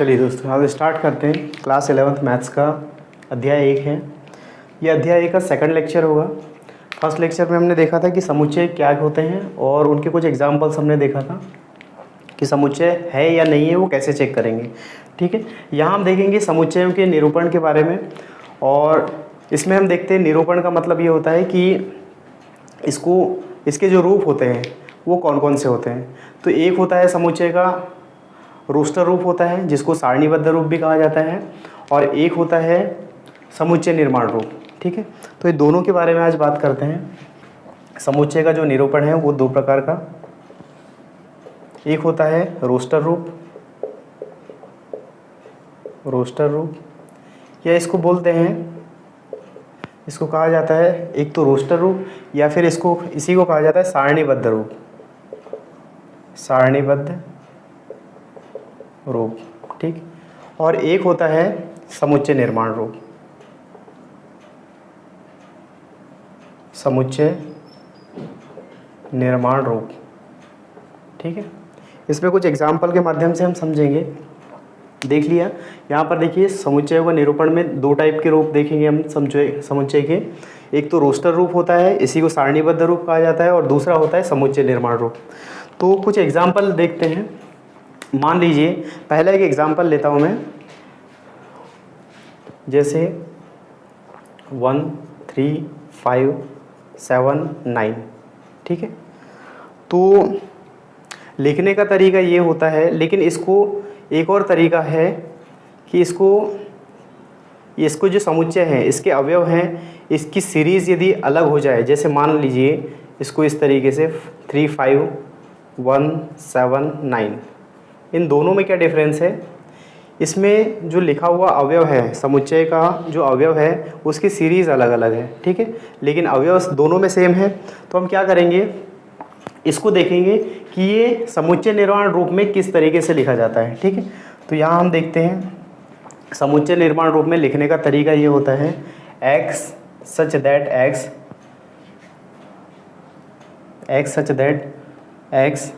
चलिए दोस्तों, आज स्टार्ट करते हैं। क्लास 11th मैथ्स का अध्याय 1 है। ये अध्याय 1 का सेकंड लेक्चर होगा। फर्स्ट लेक्चर में हमने देखा था कि समुच्चय क्या होते हैं और उनके कुछ एग्जांपल्स हमने देखा था कि समुच्चय है या नहीं है, वो कैसे चेक करेंगे। ठीक है, यहाँ हम देखेंगे समुच्चयों के निरूपण के बारे में। और इसमें हम देखते हैं निरूपण का मतलब ये होता है कि इसके जो रूप होते हैं वो कौन कौन से होते हैं। तो एक होता है समुच्चय का रोस्टर रूप होता है, जिसको सारणीबद्ध रूप भी कहा जाता है, और एक होता है समुच्चय निर्माण रूप। ठीक है, तो ये दोनों के बारे में आज बात करते हैं। समुच्चय का जो निरूपण है वो दो प्रकार का, एक होता है रोस्टर रूप या इसको बोलते हैं, इसको कहा जाता है एक तो रोस्टर रूप या फिर इसी को कहा जाता है सारणीबद्ध रूप। ठीक, और एक होता है समुच्चय निर्माण रूप। ठीक है, इसमें कुछ एग्जाम्पल के माध्यम से हम समझेंगे। देख लिया, यहाँ पर देखिए समुच्चयों का निरूपण में दो टाइप के रूप देखेंगे हम समुच्चय के। एक तो रोस्टर रूप होता है, इसी को सारणीबद्ध रूप कहा जाता है, और दूसरा होता है समुच्चय निर्माण रूप। तो कुछ एग्जाम्पल देखते हैं। मान लीजिए पहला एक एग्जाम्पल लेता हूँ मैं, जैसे 1 3 5 7 9। ठीक है, तो लिखने का तरीका ये होता है, लेकिन इसको एक और तरीका है कि इसको जो समुच्चय है, इसके अवयव हैं, इसकी सीरीज़ यदि अलग हो जाए, जैसे मान लीजिए इसको इस तरीके से 3 5 1 7 9, इन दोनों में क्या डिफरेंस है। इसमें जो लिखा हुआ अवयव है, समुच्चय का जो अवयव है उसकी सीरीज़ अलग अलग है। ठीक है, लेकिन अवयव दोनों में सेम है। तो हम क्या करेंगे, इसको देखेंगे कि ये समुच्चय निर्माण रूप में किस तरीके से लिखा जाता है। ठीक है, तो यहाँ हम देखते हैं समुच्चय निर्माण रूप में लिखने का तरीका ये होता है x such that x।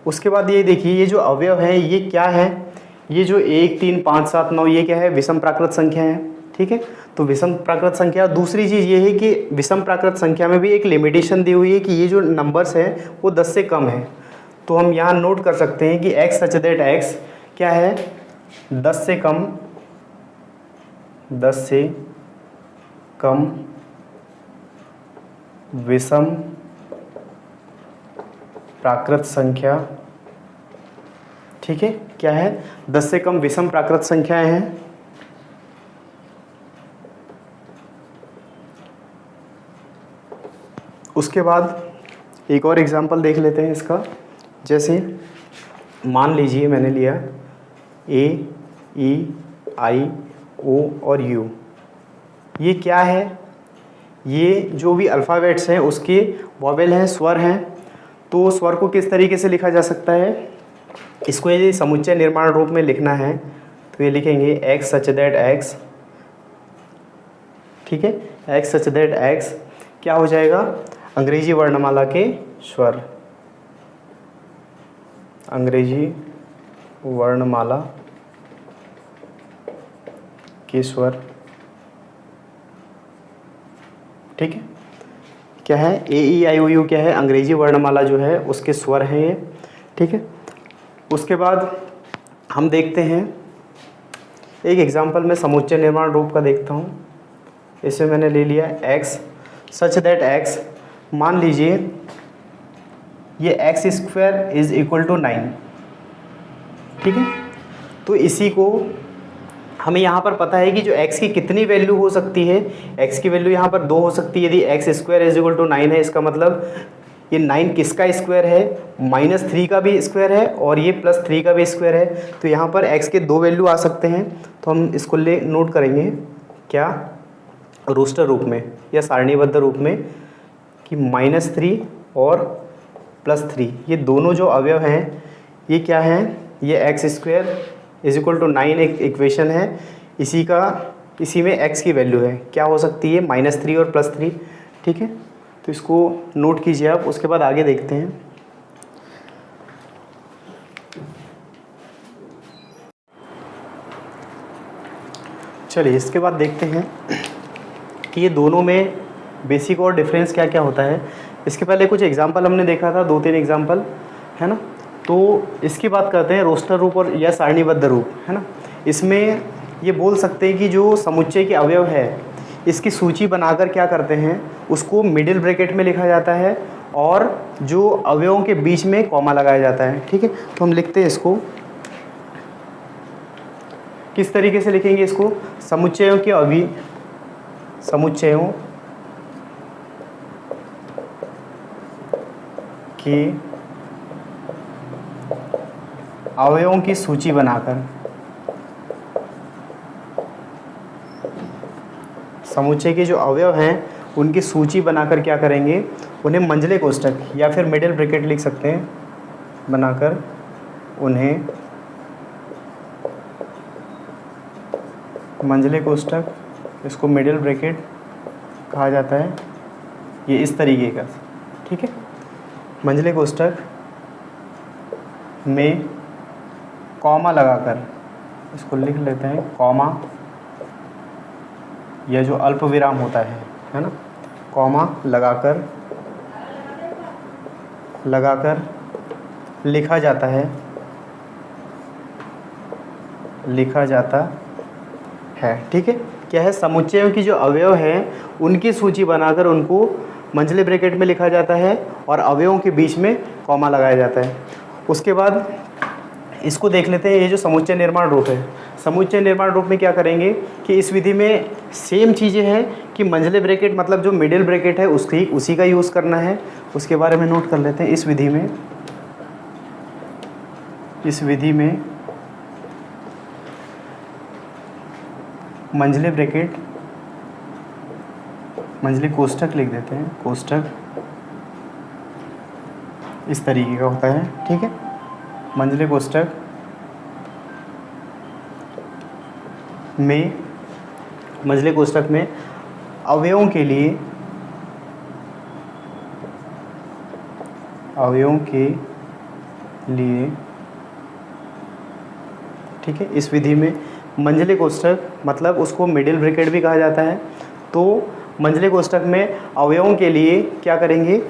उसके बाद ये देखिए, ये जो अवयव है ये क्या है, ये जो 1 3 5 7 9 ये क्या है, विषम प्राकृत संख्या है। ठीक है, तो विषम प्राकृत संख्या। दूसरी चीज़ ये है कि विषम प्राकृत संख्या में भी एक लिमिटेशन दी हुई है कि ये जो नंबर्स है वो 10 से कम है। तो हम यहाँ नोट कर सकते हैं कि x सच दैट x क्या है, 10 से कम विषम प्राकृत संख्या। ठीक है, क्या है, 10 से कम विषम प्राकृत संख्याएं हैं। उसके बाद एक और एग्जांपल देख लेते हैं इसका। जैसे मान लीजिए मैंने लिया A E I O और U। ये क्या है, ये जो भी अल्फ़ाबेट्स हैं उसके वॉवेल हैं, स्वर हैं। तो स्वर को किस तरीके से लिखा जा सकता है, इसको यदि समुच्चय निर्माण रूप में लिखना है तो ये लिखेंगे x सच दैट x। ठीक है, x सच दैट x क्या हो जाएगा, अंग्रेजी वर्णमाला के स्वर, अंग्रेजी वर्णमाला के स्वर। ठीक है, क्या है, A E I O U क्या है, अंग्रेजी वर्णमाला जो है उसके स्वर हैं ये। ठीक है, उसके बाद हम देखते हैं एक एग्जांपल में समुच्चय निर्माण रूप का देखता हूँ। इसे मैंने ले लिया x सच दैट x। मान लीजिए ये x square is equal to 9। ठीक है, तो इसी को हमें यहाँ पर पता है कि जो x की कितनी वैल्यू हो सकती है, x की वैल्यू यहाँ पर 2 हो सकती है। यदि x square is equal to 9 है, इसका मतलब ये 9 किसका स्क्वायर है, -3 का भी स्क्वायर है और ये +3 का भी स्क्वायर है। तो यहाँ पर x के 2 वैल्यू आ सकते हैं। तो हम इसको नोट करेंगे क्या, रोस्टर रूप में या सारणीबद्ध रूप में, कि -3 और +3 ये दोनों जो अवयव हैं ये क्या हैं, ये x square is equal to 9 एक इक्वेशन है, इसी में x की वैल्यू है, क्या हो सकती है, -3 और +3। ठीक है, तो इसको नोट कीजिए आप। उसके बाद आगे देखते हैं। चलिए इसके बाद देखते हैं कि ये दोनों में बेसिक और डिफरेंस क्या क्या होता है। इसके पहले कुछ एग्जांपल हमने देखा था, 2-3 एग्जांपल, है ना। तो इसकी बात करते हैं रोस्टर रूप और या सारणीबद्ध रूप, है ना। इसमें ये बोल सकते हैं कि जो समुच्चय के अवयव है इसकी सूची बनाकर क्या करते हैं, उसको मिडिल ब्रैकेट में लिखा जाता है और जो अवयवों के बीच में कॉमा लगाया जाता है। ठीक है, तो हम लिखते हैं इसको किस तरीके से लिखेंगे इसको, समुच्चयों के समुच्चयों के अवयवों की सूची बनाकर, समुच्चय के जो अवयव हैं उनकी सूची बनाकर क्या करेंगे, उन्हें मंझले कोष्ठक या फिर मिडिल ब्रैकेट लिख सकते हैं, बनाकर उन्हें मंझले कोष्ठक, इसको मिडिल ब्रैकेट कहा जाता है, ये इस तरीके का। ठीक है, मंझले कोष्ठक में कॉमा लगाकर, इसको लिख लेते हैं कॉमा, यह जो अल्प विराम होता है ना, कॉमा लगाकर लिखा जाता है, ठीक है। क्या है, समुच्चयों की जो अवयव हैं उनकी सूची बनाकर उनको मंझले ब्रैकेट में लिखा जाता है और अवयवों के बीच में कॉमा लगाया जाता है। उसके बाद इसको देख लेते हैं, ये जो समुच्चय निर्माण रूप है, समुच्चय निर्माण रूप में क्या करेंगे कि इस विधि में सेम चीज़ें हैं कि मंझले ब्रैकेट मतलब जो मिडिल ब्रैकेट है उसी का यूज़ करना है। उसके बारे में नोट कर लेते हैं। इस विधि में मंझले ब्रैकेट, मंझले कोष्ठक लिख देते हैं, कोष्ठक इस तरीके का होता है। ठीक है, मंझले कोष्ठक में अवयवों के लिए ठीक है, इस विधि में मंझले कोष्ठक मतलब उसको मिडिल ब्रैकेट भी कहा जाता है। तो मंझले कोष्ठक में अवयवों के लिए क्या करेंगे,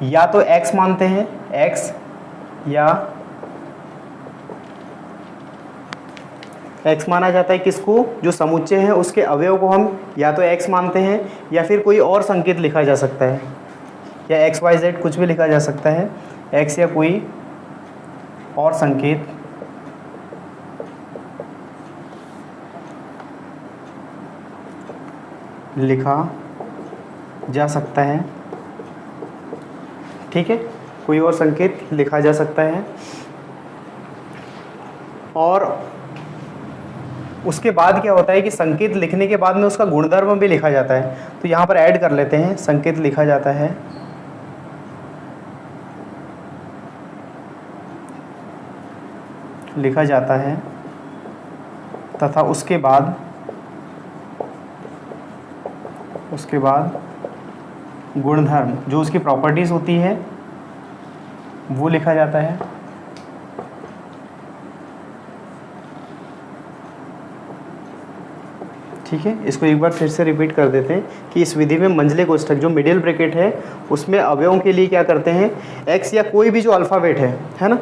या तो x मानते हैं, x या x माना जाता है किसको, जो समुच्चय है उसके अवयव को हम या तो x मानते हैं या फिर कोई और संकेत लिखा जा सकता है, या x y z कुछ भी लिखा जा सकता है, x या कोई और संकेत लिखा जा सकता है। ठीक है, कोई और संकेत लिखा जा सकता है। और उसके बाद क्या होता है कि संकेत लिखने के बाद में उसका गुणधर्म भी लिखा जाता है। तो यहाँ पर ऐड कर लेते हैं, संकेत लिखा जाता है तथा उसके बाद गुणधर्म जो उसकी प्रॉपर्टीज़ होती है वो लिखा जाता है। ठीक है, इसको एक बार फिर से रिपीट कर देते हैं कि इस विधि में मंझले कोष्ठक जो मिडिल ब्रैकेट है उसमें अवयवों के लिए क्या करते हैं, x या कोई भी जो अल्फ़ाबेट है ना,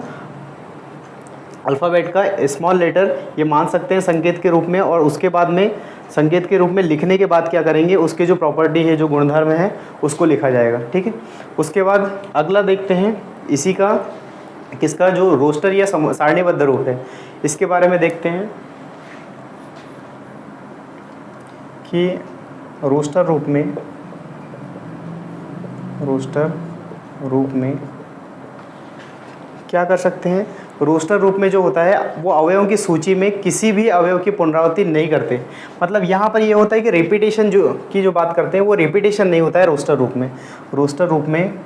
अल्फ़ाबेट का स्मॉल लेटर ये मान सकते हैं संकेत के रूप में, और उसके बाद में संकेत के रूप में लिखने के बाद क्या करेंगे, उसके जो प्रॉपर्टी है, जो गुणधर्म है उसको लिखा जाएगा। ठीक है, उसके बाद अगला देखते हैं इसी का, किसका, जो रोस्टर या सारणीबद्ध रूप है, इसके बारे में देखते हैं कि रोस्टर रूप में क्या कर सकते हैं। रोस्टर रूप में जो होता है वो अवयवों की सूची में किसी भी अवयव की पुनरावृत्ति नहीं करते। मतलब यहाँ पर ये होता है कि रिपीटेशन जो बात करते हैं वो रिपीटेशन नहीं होता है रोस्टर रूप में। रोस्टर रूप में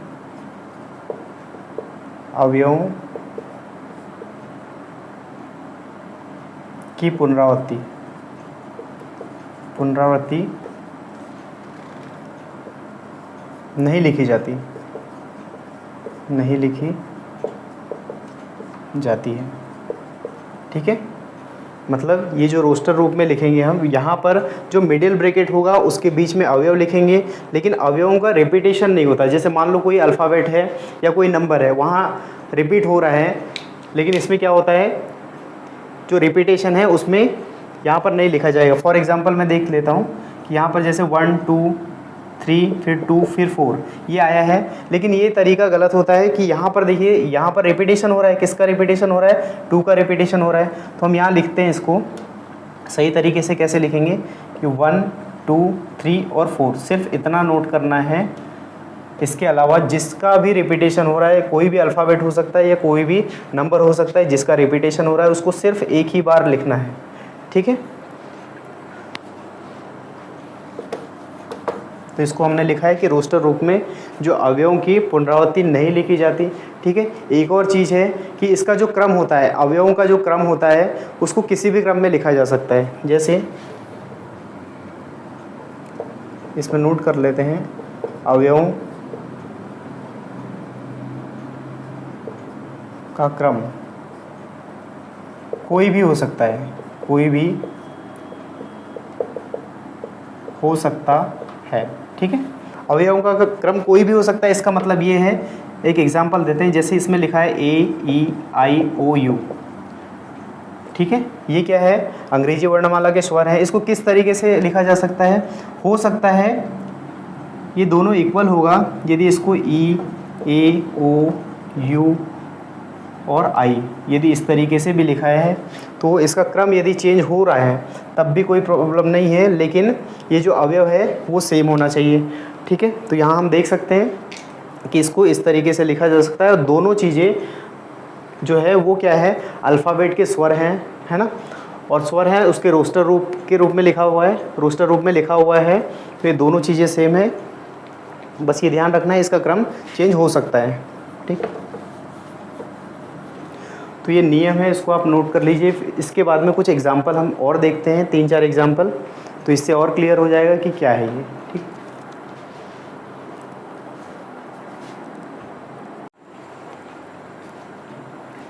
अवयवों की पुनरावृत्ति नहीं लिखी जाती है। ठीक है, मतलब ये जो रोस्टर रूप में लिखेंगे हम, यहाँ पर जो मिडिल ब्रैकेट होगा उसके बीच में अवयव लिखेंगे, लेकिन अवयवों का रिपीटेशन नहीं होता। जैसे मान लो कोई अल्फ़ाबेट है या कोई नंबर है, वहाँ रिपीट हो रहा है, लेकिन इसमें क्या होता है, जो रिपीटेशन है उसमें यहाँ पर नहीं लिखा जाएगा। फॉर एग्ज़ाम्पल मैं देख लेता हूँ कि यहाँ पर जैसे 1 2 3 फिर 2 फिर 4 ये आया है, लेकिन ये तरीका गलत होता है कि यहाँ पर देखिए, यहाँ पर रिपीटेशन हो रहा है। किसका रिपीटेशन हो रहा है? 2 का रिपीटेशन हो रहा है। तो हम यहाँ लिखते हैं इसको सही तरीके से। कैसे लिखेंगे कि 1 2 3 और 4, सिर्फ इतना नोट करना है। इसके अलावा जिसका भी रिपीटेशन हो रहा है, कोई भी अल्फ़ाबेट हो सकता है या कोई भी नंबर हो सकता है, जिसका रिपीटेशन हो रहा है उसको सिर्फ एक ही बार लिखना है, ठीक है। तो इसको हमने लिखा है कि रोस्टर रूप में जो अवयवों की पुनरावृत्ति नहीं लिखी जाती, ठीक है। एक और चीज़ है कि इसका जो क्रम होता है, अवयवों का जो क्रम होता है, उसको किसी भी क्रम में लिखा जा सकता है। जैसे इसमें नोट कर लेते हैं, अवयवों का क्रम कोई भी हो सकता है, कोई भी हो सकता है, ठीक है। अवयवों का क्रम कोई भी हो सकता है, इसका मतलब ये है, एक एग्जांपल देते हैं। जैसे इसमें लिखा है AEIOU, ठीक है। ये क्या है? अंग्रेजी वर्णमाला के स्वर हैं। इसको किस तरीके से लिखा जा सकता है? हो सकता है ये दोनों इक्वल होगा यदि इसको EAOU और I यदि इस तरीके से भी लिखा है, तो इसका क्रम यदि चेंज हो रहा है तब भी कोई प्रॉब्लम नहीं है, लेकिन ये जो अवयव है वो सेम होना चाहिए, ठीक है। तो यहाँ हम देख सकते हैं कि इसको इस तरीके से लिखा जा सकता है, और दोनों चीज़ें जो है वो क्या है, अल्फ़ाबेट के स्वर हैं, है ना। और स्वर है उसके रोस्टर रूप के रूप में लिखा हुआ है, रोस्टर रूप में लिखा हुआ है, तो ये दोनों चीज़ें सेम है। बस ये ध्यान रखना है, इसका क्रम चेंज हो सकता है, ठीक। तो ये नियम है, इसको आप नोट कर लीजिए। इसके बाद में कुछ एग्जाम्पल हम और देखते हैं, 3-4 एग्जाम्पल, तो इससे और क्लियर हो जाएगा कि क्या है ये, ठीक।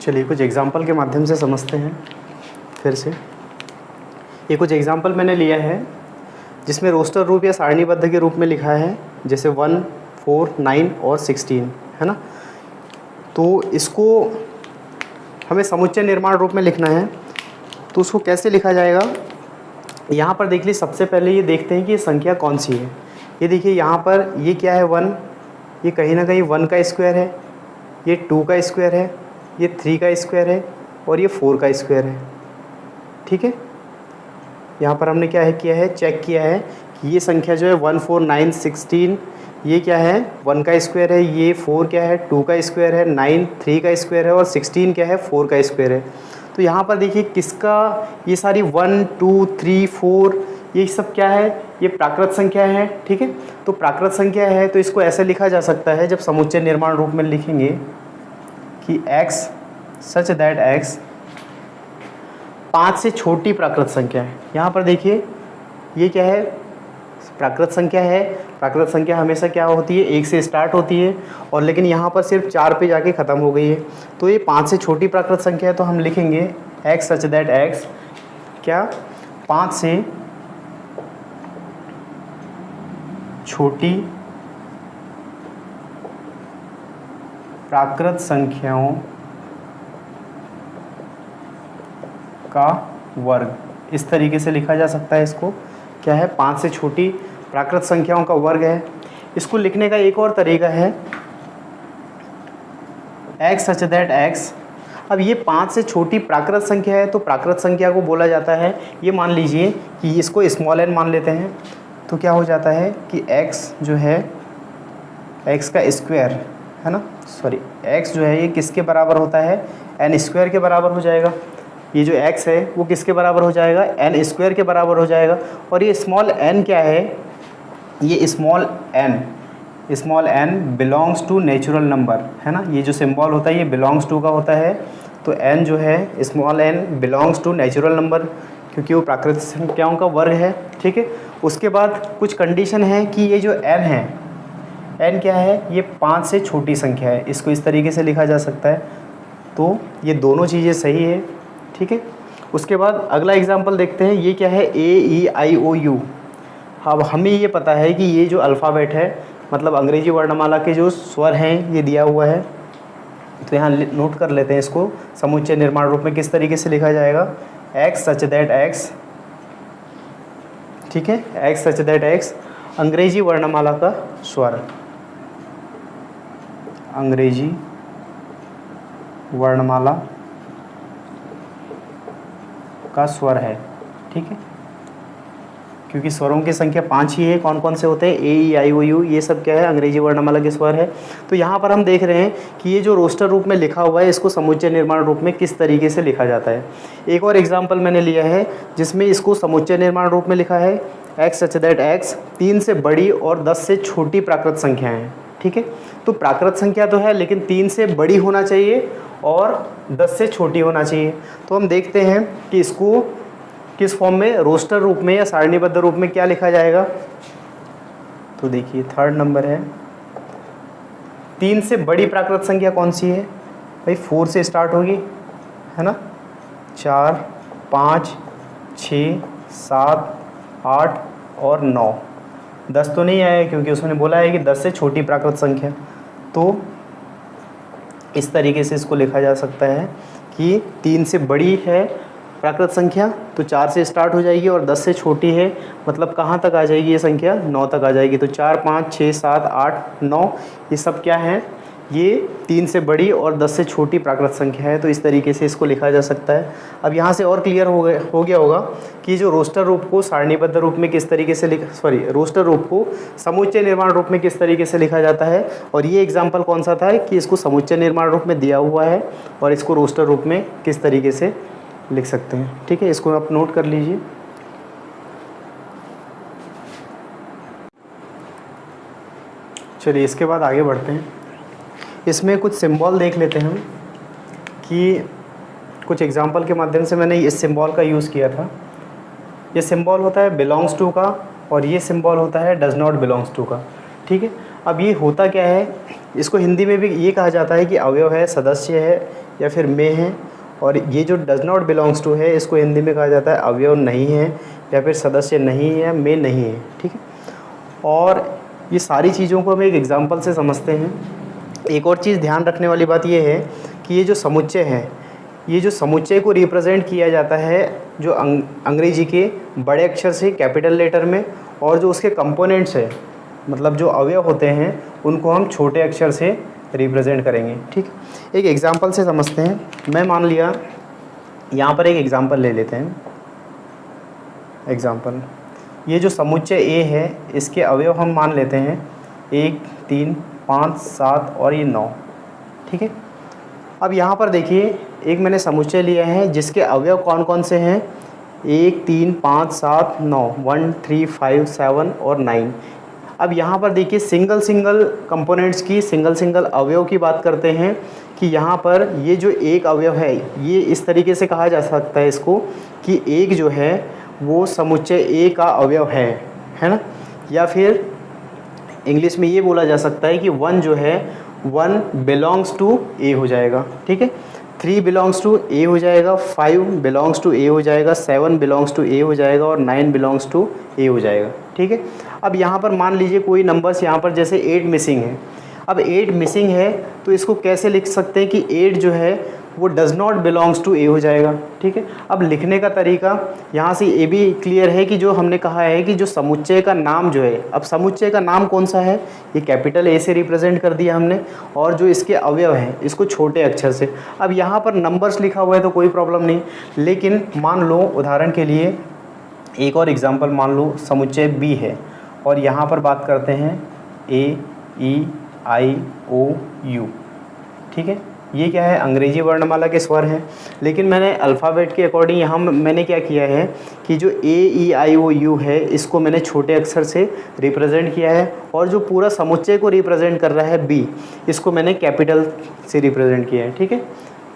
चलिए कुछ एग्जाम्पल के माध्यम से समझते हैं फिर से। ये कुछ एग्जाम्पल मैंने लिया है जिसमें रोस्टर रूप या सारणीबद्ध के रूप में लिखा है, जैसे 1 4 9 और 16, है ना। तो इसको हमें समुच्चय निर्माण रूप में लिखना है, तो उसको कैसे लिखा जाएगा? यहाँ पर देख लीजिए, सबसे पहले ये देखते हैं कि ये संख्या कौन सी है। ये देखिए यहाँ पर ये क्या है, 1, ये कहीं ना कहीं 1 का स्क्वायर है, ये 2 का स्क्वायर है, ये 3 का स्क्वायर है, और ये 4 का स्क्वायर है, ठीक है। यहाँ पर हमने क्या है किया है, चेक किया है कि ये संख्या जो है 1 4 9 16, ये क्या है, 1 का स्क्वायर है, ये 4 क्या है, 2 का स्क्वायर है, 9 3 का स्क्वायर है, और 16 क्या है, 4 का स्क्वायर है। तो यहाँ पर देखिए किसका, ये सारी 1 2 3 4 ये सब क्या है, ये प्राकृत संख्या है, ठीक है। तो प्राकृत संख्या है तो इसको ऐसे लिखा जा सकता है, जब समुच्चय निर्माण रूप में लिखेंगे कि x सच दैट x 5 से छोटी प्राकृत संख्या है। यहाँ पर देखिए ये क्या है, प्राकृत संख्या है। प्राकृत संख्या हमेशा क्या होती है, 1 से स्टार्ट होती है, और लेकिन यहाँ पर सिर्फ 4 पे जाके ख़त्म हो गई है। तो ये 5 से छोटी प्राकृत संख्या है, तो हम लिखेंगे x सच दैट x क्या 5 से छोटी प्राकृत संख्याओं का वर्ग, इस तरीके से लिखा जा सकता है। इसको क्या है, 5 से छोटी प्राकृत संख्याओं का वर्ग है। इसको लिखने का एक और तरीका है, x सच दैट x। अब ये 5 से छोटी प्राकृत संख्या है, तो प्राकृत संख्या को बोला जाता है, ये मान लीजिए कि इसको स्मॉल n मान लेते हैं, तो क्या हो जाता है कि x जो है, x का स्क्वायर है ना, सॉरी x जो है ये किसके बराबर होता है, n स्क्वायर के बराबर हो जाएगा। ये जो x है वो किसके बराबर हो जाएगा, n स्क्वायर के बराबर हो जाएगा। और ये स्मॉल n क्या है, ये small n belongs to natural number, है ना। ये जो सिंबल होता है ये बिलोंग्स टू का होता है, तो n जो है small n belongs to natural number, क्योंकि वो प्राकृतिक संख्याओं का वर्ग है, ठीक है। उसके बाद कुछ कंडीशन है कि ये जो n है, n क्या है, ये 5 से छोटी संख्या है, इसको इस तरीके से लिखा जा सकता है। तो ये दोनों चीज़ें सही है, ठीक है। उसके बाद अगला एग्जाम्पल देखते हैं, ये क्या है, AEIOU। अब हमें ये पता है कि ये जो अल्फ़ाबेट है, मतलब अंग्रेजी वर्णमाला के जो स्वर हैं ये दिया हुआ है। तो यहाँ नोट कर लेते हैं इसको, समुच्चय निर्माण रूप में किस तरीके से लिखा जाएगा, X सच दैट X, ठीक है, X सच दैट X अंग्रेजी वर्णमाला का स्वर, अंग्रेजी वर्णमाला का स्वर है, ठीक है, क्योंकि स्वरों की संख्या 5 ही है। कौन कौन से होते हैं, AEIOU, ये सब क्या है, अंग्रेजी वर्णमाला के स्वर है। तो यहाँ पर हम देख रहे हैं कि ये जो रोस्टर रूप में लिखा हुआ है, इसको समुच्चय निर्माण रूप में किस तरीके से लिखा जाता है। एक और एग्जाम्पल मैंने लिया है जिसमें इसको समुच्चय निर्माण रूप में लिखा है, X सच दैट X 3 से बड़ी और 10 से छोटी प्राकृत संख्याएँ हैं, ठीक है। तो प्राकृत संख्या तो है, लेकिन 3 से बड़ी होना चाहिए और 10 से छोटी होना चाहिए। तो हम देखते हैं कि इसको किस फॉर्म में, रोस्टर रूप में या सारणीबद्ध रूप में क्या लिखा जाएगा। तो देखिए थर्ड नंबर है, 3 से बड़ी प्राकृत संख्या कौन सी है भाई, 4 से स्टार्ट होगी, है ना, 4, 5, 6, 7, 8 और 9। 10 तो नहीं आया क्योंकि उसने बोला है कि 10 से छोटी प्राकृत संख्या। तो इस तरीके से इसको लिखा जा सकता है कि 3 से बड़ी है प्राकृत संख्या तो 4 से स्टार्ट हो जाएगी, और 10 से छोटी है मतलब कहाँ तक आ जाएगी ये संख्या, 9 तक आ जाएगी। तो 4, 5, 6, 7, 8, 9 ये सब क्या है, ये 3 से बड़ी और 10 से छोटी प्राकृत संख्या है। तो इस तरीके से इसको लिखा जा सकता है। अब यहाँ से और क्लियर हो गया होगा कि जो रोस्टर रूप को सारणीबद्ध रूप में किस तरीके से रोस्टर रूप को समुच्चय निर्माण रूप में किस तरीके से लिखा जाता है। और ये एग्जाम्पल कौन सा था कि इसको समुच्चय निर्माण रूप में दिया हुआ है और इसको रोस्टर रूप में किस तरीके से लिख सकते हैं, ठीक है। इसको आप नोट कर लीजिए। चलिए इसके बाद आगे बढ़ते हैं। इसमें कुछ सिंबल देख लेते हैं हम कि कुछ एग्जाम्पल के माध्यम से मैंने इस सिंबल का यूज़ किया था। ये सिंबल होता है बिलोंग्स टू का और ये सिंबल होता है डज नॉट बिलोंग्स टू का, ठीक है। अब ये होता क्या है, इसको हिंदी में भी ये कहा जाता है कि अवयव है, सदस्य है या फिर में है। और ये जो डज नॉट बिलोंग्स टू है इसको हिंदी में कहा जाता है अवयव नहीं है या फिर सदस्य नहीं है, में नहीं है, ठीक है। और ये सारी चीज़ों को हम एक एग्जाम्पल से समझते हैं। एक और चीज़ ध्यान रखने वाली बात ये है कि ये जो समुच्चय है, ये जो समुच्चय को रिप्रेजेंट किया जाता है जो अंग्रेजी के बड़े अक्षर से कैपिटल लेटर में, और जो उसके कंपोनेंट्स है मतलब जो अवयव होते हैं उनको हम छोटे अक्षर से रिप्रेजेंट करेंगे, ठीक। एक एग्जांपल से समझते हैं। मैं मान लिया यहाँ पर एक एग्जांपल ले लेते हैं। एग्जांपल, ये जो समुच्चय ए है इसके अवयव हम मान लेते हैं 1, 3, 5, 7 और ये 9, ठीक है। अब यहाँ पर देखिए एक मैंने समुच्चय लिया है जिसके अवयव कौन कौन से हैं, 1, 3, 5, 7, 9, 1, 3, 5, 7 और 9। अब यहाँ पर देखिए सिंगल कंपोनेंट्स की सिंगल अवयव की बात करते हैं कि यहाँ पर ये जो एक अवयव है ये इस तरीके से कहा जा सकता है इसको कि एक जो है वो समुच्चय ए का अवयव है ना। या फिर इंग्लिश में ये बोला जा सकता है कि 1 जो है 1 बिलोंग्स टू ए हो जाएगा, ठीक है। 3 बिलोंग्स टू ए हो जाएगा, 5 बिलोंग्स टू ए हो जाएगा, 7 बिलोंग्स टू ए हो जाएगा और 9 बिलोंग्स टू ए हो जाएगा, ठीक है। अब यहाँ पर मान लीजिए कोई नंबर्स यहाँ पर जैसे 8 मिसिंग है। अब 8 मिसिंग है तो इसको कैसे लिख सकते हैं कि 8 जो है वो डज़ नॉट बिलोंग्स टू ए हो जाएगा, ठीक है। अब लिखने का तरीका यहाँ से ये भी क्लियर है कि जो हमने कहा है कि जो समुच्चय का नाम जो है, अब समुच्चय का नाम कौन सा है, ये कैपिटल ए से रिप्रेजेंट कर दिया हमने, और जो इसके अवयव हैं इसको छोटे अक्षर से। अब यहाँ पर नंबर्स लिखा हुआ है तो कोई प्रॉब्लम नहीं, लेकिन मान लो उदाहरण के लिए एक और एग्जाम्पल मान लो समुच्चय बी है और यहाँ पर बात करते हैं AEIOU, ठीक है। ये क्या है, अंग्रेजी वर्णमाला के स्वर हैं, लेकिन मैंने अल्फ़ाबेट के अकॉर्डिंग यहाँ मैंने क्या किया है कि जो AEIOU है इसको मैंने छोटे अक्षर से रिप्रेजेंट किया है, और जो पूरा समुच्चय को रिप्रेजेंट कर रहा है बी, इसको मैंने कैपिटल से रिप्रेजेंट किया है, ठीक है।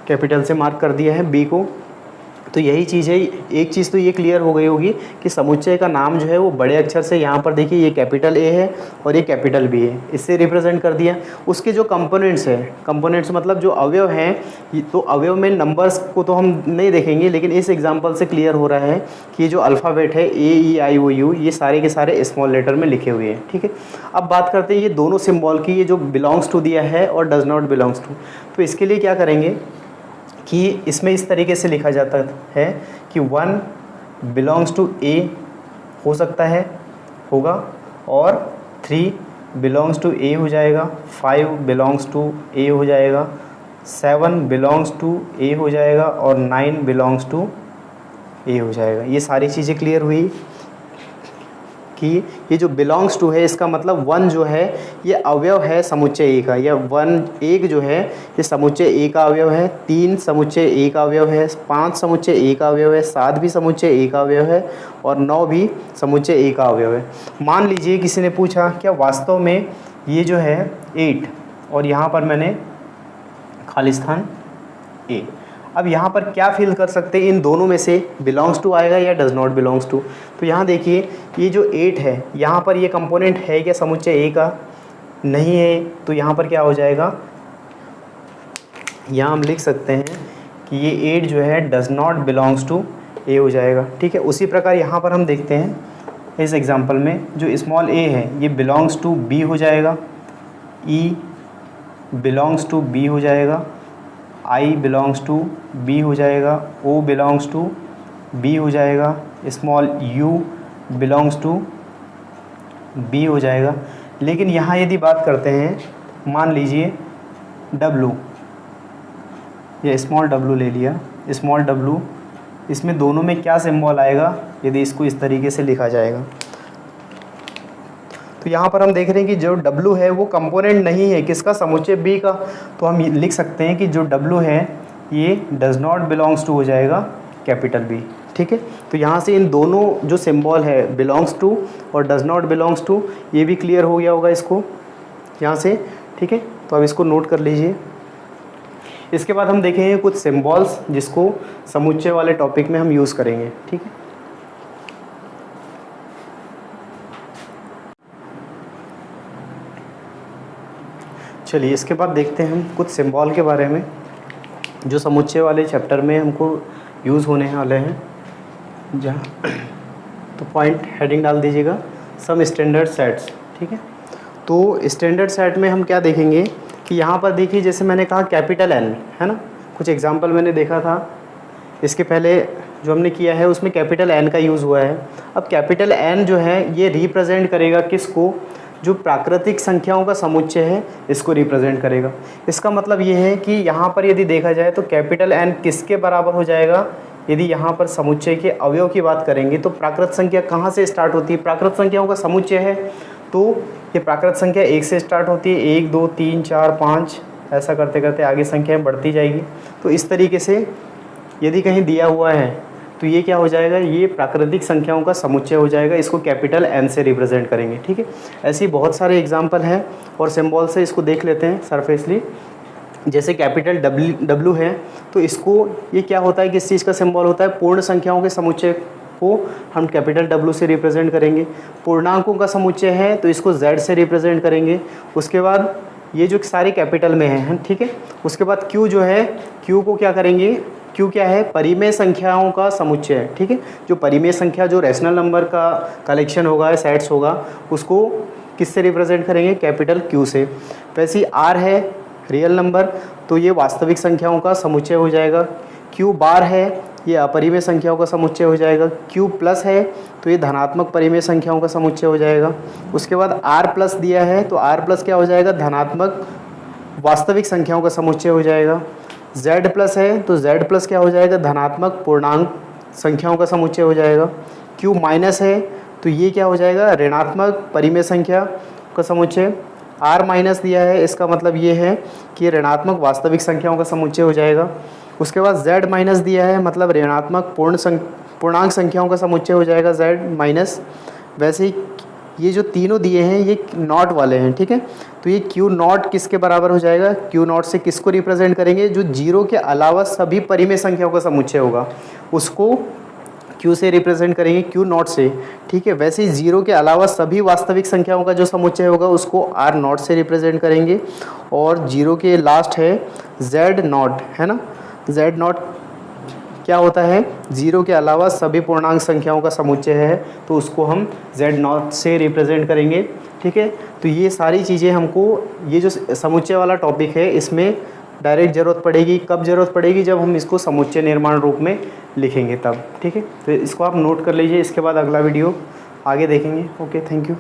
कैपिटल से मार्क कर दिया है बी को। तो यही चीज़ है, एक चीज़ तो ये क्लियर हो गई होगी कि समुच्चय का नाम जो है वो बड़े अक्षर से, यहाँ पर देखिए ये कैपिटल ए है और ये कैपिटल बी है, इससे रिप्रेजेंट कर दिया। उसके जो कंपोनेंट्स है, कंपोनेंट्स मतलब जो अवयव हैं, तो अवयव में नंबर्स को तो हम नहीं देखेंगे, लेकिन इस एग्जाम्पल से क्लियर हो रहा है कि जो अल्फ़ाबेट है AEIOU ये सारे के सारे स्मॉल लेटर में लिखे हुए हैं। ठीक है, अब बात करते हैं ये दोनों सिम्बॉल की, ये जो बिलोंग्स टू दिया है और डज नॉट बिलोंग्स टू। तो इसके लिए क्या करेंगे कि इसमें इस तरीके से लिखा जाता है कि 1 बिलोंग्स टू ए हो सकता है, होगा, और 3 बिलोंग्स टू ए हो जाएगा, 5 बिलोंग्स टू ए हो जाएगा, 7 बिलोंग्स टू ए हो जाएगा और 9 बिलोंग्स टू ए हो जाएगा। ये सारी चीज़ें क्लियर हुई कि ये जो बिलोंग्स टू है इसका मतलब 1 जो है ये अवयव है समुच्चय ए का, या 1 जो है ये समुच्चय ए का अवयव है, 3 समुच्चय ए का अवयव है, 5 समुच्चय ए का अवयव है, 7 भी समुच्चय ए का अवयव है और 9 भी समुच्चय ए का अवयव है। मान लीजिए किसी ने पूछा क्या वास्तव में ये जो है 8 और यहाँ पर मैंने खाली स्थान ए, अब यहाँ पर क्या फिल कर सकते हैं, इन दोनों में से बिलोंग्स टू आएगा या डज नॉट बिलोंग्स टू। तो यहाँ देखिए ये जो 8 है यहाँ पर ये कंपोनेंट है क्या समुच्चय ए का, नहीं है, तो यहाँ पर क्या हो जाएगा, यहाँ हम लिख सकते हैं कि ये 8 जो है डज नॉट बिलोंग्स टू ए हो जाएगा। ठीक है, उसी प्रकार यहाँ पर हम देखते हैं इस एग्जांपल में जो स्मॉल ए है ये बिलोंग्स टू बी हो जाएगा, ई बिलोंग्स टू बी हो जाएगा, आई बिलोंग्स टू बी हो जाएगा, ओ बिलोंग्स टू बी हो जाएगा, small U belongs to B हो जाएगा। लेकिन यहाँ यदि बात करते हैं मान लीजिए डब्लू, ये स्मॉल डब्लू ले लिया, स्मॉल डब्लू, इसमें दोनों में क्या सिंबल आएगा यदि इसको इस तरीके से लिखा जाएगा। तो यहाँ पर हम देख रहे हैं कि जो W है वो कंपोनेंट नहीं है किसका, समुच्चय B का, तो हम लिख सकते हैं कि जो W है ये डज नॉट बिलोंग्स टू हो जाएगा कैपिटल B। ठीक है, तो यहाँ से इन दोनों जो सिंबल है बिलोंग्स टू और डज नॉट बिलोंग्स टू ये भी क्लियर हो गया होगा इसको यहाँ से। ठीक है, तो अब इसको नोट कर लीजिए। इसके बाद हम देखेंगे कुछ सिंबल्स जिसको समुच्चय वाले टॉपिक में हम यूज़ करेंगे। ठीक है, चलिए इसके बाद देखते हैं हम कुछ सिंबल के बारे में जो समुच्चय वाले चैप्टर में हमको यूज़ होने वाले हैं। जहाँ तो पॉइंट हेडिंग डाल दीजिएगा सम स्टैंडर्ड सेट्स। ठीक है, तो स्टैंडर्ड सेट में हम क्या देखेंगे कि यहाँ पर देखिए जैसे मैंने कहा कैपिटल N है ना, कुछ एग्जांपल मैंने देखा था इसके पहले जो हमने किया है उसमें कैपिटल N का यूज़ हुआ है। अब कैपिटल N जो है ये रिप्रेजेंट करेगा किसको, जो प्राकृतिक संख्याओं का समुच्चय है इसको रिप्रेजेंट करेगा। इसका मतलब ये है कि यहाँ पर यदि देखा जाए तो कैपिटल N किसके बराबर हो जाएगा, यदि यहाँ पर समुच्चय के अवयव की बात करेंगे तो प्राकृत संख्या कहाँ से स्टार्ट होती है, प्राकृत संख्याओं का समुच्चय है तो ये प्राकृत संख्या 1 से स्टार्ट होती है, 1 2 3 4 5 ऐसा करते करते आगे संख्याएँ बढ़ती जाएगी। तो इस तरीके से यदि कहीं दिया हुआ है तो ये क्या हो जाएगा, ये प्राकृतिक संख्याओं का समुच्चय हो जाएगा, इसको कैपिटल N से रिप्रेजेंट करेंगे। ठीक है, ऐसी बहुत सारे एग्जांपल हैं और सिंबल से इसको देख लेते हैं सरफेसली। जैसे कैपिटल W है तो इसको ये क्या होता है, किस चीज़ का सिंबल होता है, पूर्ण संख्याओं के समुच्चय को हम कैपिटल W से रिप्रेजेंट करेंगे। पूर्णांकों का समुच्चय है तो इसको Z से रिप्रेजेंट करेंगे। उसके बाद ये जो सारे कैपिटल में हैं, ठीक है। उसके बाद Q जो है, Q को क्या करेंगे, Q क्या है, परिमेय संख्याओं का समुच्चय है। ठीक है, जो परिमेय संख्या जो रैशनल नंबर का कलेक्शन होगा, सेट्स होगा, उसको किससे रिप्रेजेंट करेंगे, कैपिटल Q से। वैसे ही R है रियल नंबर तो ये वास्तविक संख्याओं का समुच्चय हो जाएगा। Q बार है ये अपरिमेय संख्याओं का समुच्चय हो जाएगा। Q प्लस है तो ये धनात्मक परिमेय संख्याओं का समुच्चय हो जाएगा। उसके बाद R प्लस दिया है तो R प्लस क्या हो जाएगा, धनात्मक वास्तविक संख्याओं का समुच्चय हो जाएगा। Z प्लस है तो Z प्लस क्या हो जाएगा, धनात्मक पूर्णांक संख्याओं का समुच्चय हो जाएगा। Q माइनस है तो ये क्या हो जाएगा, ऋणात्मक परिमेय संख्या का समुच्चय। R माइनस दिया है इसका मतलब ये है कि ऋणात्मक वास्तविक संख्याओं का समुच्चय हो जाएगा। उसके बाद Z माइनस दिया है मतलब ऋणात्मक पूर्णांक संख्याओं का समुच्चय हो जाएगा Z माइनस। वैसे ही ये जो तीनों दिए हैं ये नॉट वाले हैं, ठीक है। तो ये क्यू नॉट किसके बराबर हो जाएगा, क्यू नॉट से किसको रिप्रेजेंट करेंगे, जो जीरो के अलावा सभी परिमेय संख्याओं का समुच्चय होगा उसको क्यू से रिप्रेजेंट करेंगे, क्यू नॉट से, ठीक है। वैसे ही जीरो के अलावा सभी वास्तविक संख्याओं का जो समुच्चय होगा उसको आर नॉट से रिप्रेजेंट करेंगे। और जीरो के लास्ट है जेड नॉट, है ना। जेड नॉट क्या होता है, जीरो के अलावा सभी पूर्णांक संख्याओं का समुच्चय है, तो उसको हम जेड नॉट से रिप्रेजेंट करेंगे, ठीक है। तो ये सारी चीज़ें हमको, ये जो समुच्चय वाला टॉपिक है इसमें डायरेक्ट ज़रूरत पड़ेगी। कब ज़रूरत पड़ेगी, जब हम इसको समुच्चय निर्माण रूप में लिखेंगे तब, ठीक है। तो इसको आप नोट कर लीजिए, इसके बाद अगला वीडियो आगे देखेंगे। Okay, thank you.